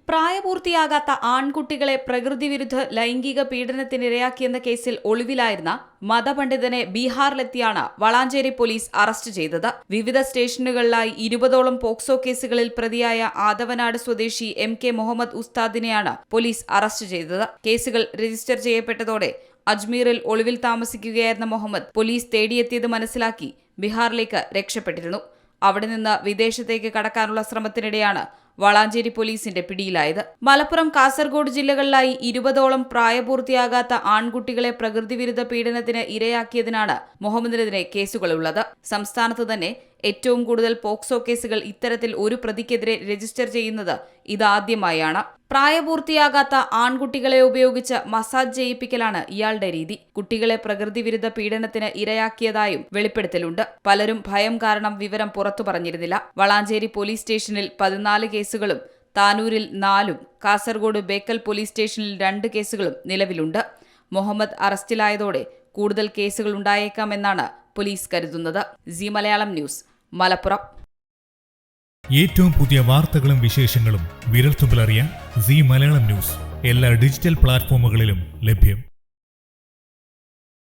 പ്രായപൂർത്തിയാകാത്ത ആൺകുട്ടികളെ പ്രകൃതിവിരുദ്ധ ലൈംഗിക പീഡനത്തിനിരയാക്കിയെന്ന കേസിൽ ഒളിവിലായിരുന്ന മതപണ്ഡിതനെ ബീഹാറിലെത്തിയാണ് വളാഞ്ചേരി പോലീസ് അറസ്റ്റ് ചെയ്തത്. വിവിധ സ്റ്റേഷനുകളിലായി 20ഓളം പോക്സോ കേസുകളിൽ പ്രതിയായ ആദവനാട് സ്വദേശി MK മുഹമ്മദ് ഉസ്താദിനെയാണ് പോലീസ് അറസ്റ്റ് ചെയ്തത്. കേസുകൾ രജിസ്റ്റർ ചെയ്യപ്പെട്ടതോടെ അജ്മീറിൽ ഒളിവിൽ താമസിക്കുകയായിരുന്ന മുഹമ്മദ് പോലീസ് തേടിയെത്തിയത് മനസ്സിലാക്കി ബീഹാറിലേക്ക് രക്ഷപ്പെട്ടിരുന്നു. അവിടെ നിന്ന് വിദേശത്തേക്ക് കടക്കാനുള്ള ശ്രമത്തിനിടെയാണ് വളാഞ്ചേരി പോലീസിന്റെ പിടിയിലായത്. മലപ്പുറം, കാസർഗോഡ് ജില്ലകളിലായി 20ഓളം പ്രായപൂർത്തിയാകാത്ത ആൺകുട്ടികളെ പ്രകൃതിവിരുദ്ധ പീഡനത്തിന് ഇരയാക്കിയതിനാണ് മുഹമ്മദിനെതിരെ കേസുകളുള്ളത്. സംസ്ഥാനത്ത് തന്നെ ഏറ്റവും കൂടുതൽ പോക്സോ കേസുകൾ ഇത്തരത്തിൽ ഒരു പ്രതിക്കെതിരെ രജിസ്റ്റർ ചെയ്യുന്നത് ഇതാദ്യമായാണ്. പ്രായപൂർത്തിയാകാത്ത ആൺകുട്ടികളെ ഉപയോഗിച്ച് മസാജ് ചെയ്യിപ്പിക്കലാണ് ഇയാളുടെ രീതി. കുട്ടികളെ പ്രകൃതിവിരുദ്ധ പീഡനത്തിന് ഇരയാക്കിയതായും വെളിപ്പെടുത്തലുണ്ട്. പലരും ഭയം കാരണം വിവരം പുറത്തു പറഞ്ഞിരുന്നില്ല. വളാഞ്ചേരി പോലീസ് സ്റ്റേഷനിൽ 14 കേസുകളും താനൂരിൽ 4ഉം കാസർഗോഡ് ബേക്കൽ പോലീസ് സ്റ്റേഷനിൽ 2 കേസുകളും നിലവിലുണ്ട്. മുഹമ്മദ് അറസ്റ്റിലായതോടെ കൂടുതൽ കേസുകൾ ഉണ്ടായേക്കാമെന്നാണ് പോലീസ് കരുതുന്നത്. C Malayalam news, Malappuram. ഏറ്റവും പുതിയ വാർത്തകളും വിശേഷങ്ങളും വിരൽത്തുമ്പിലറിയാൻ സി മലയാളം ന്യൂസ് എല്ലാ ഡിജിറ്റൽ പ്ലാറ്റ്ഫോമുകളിലും ലഭ്യം.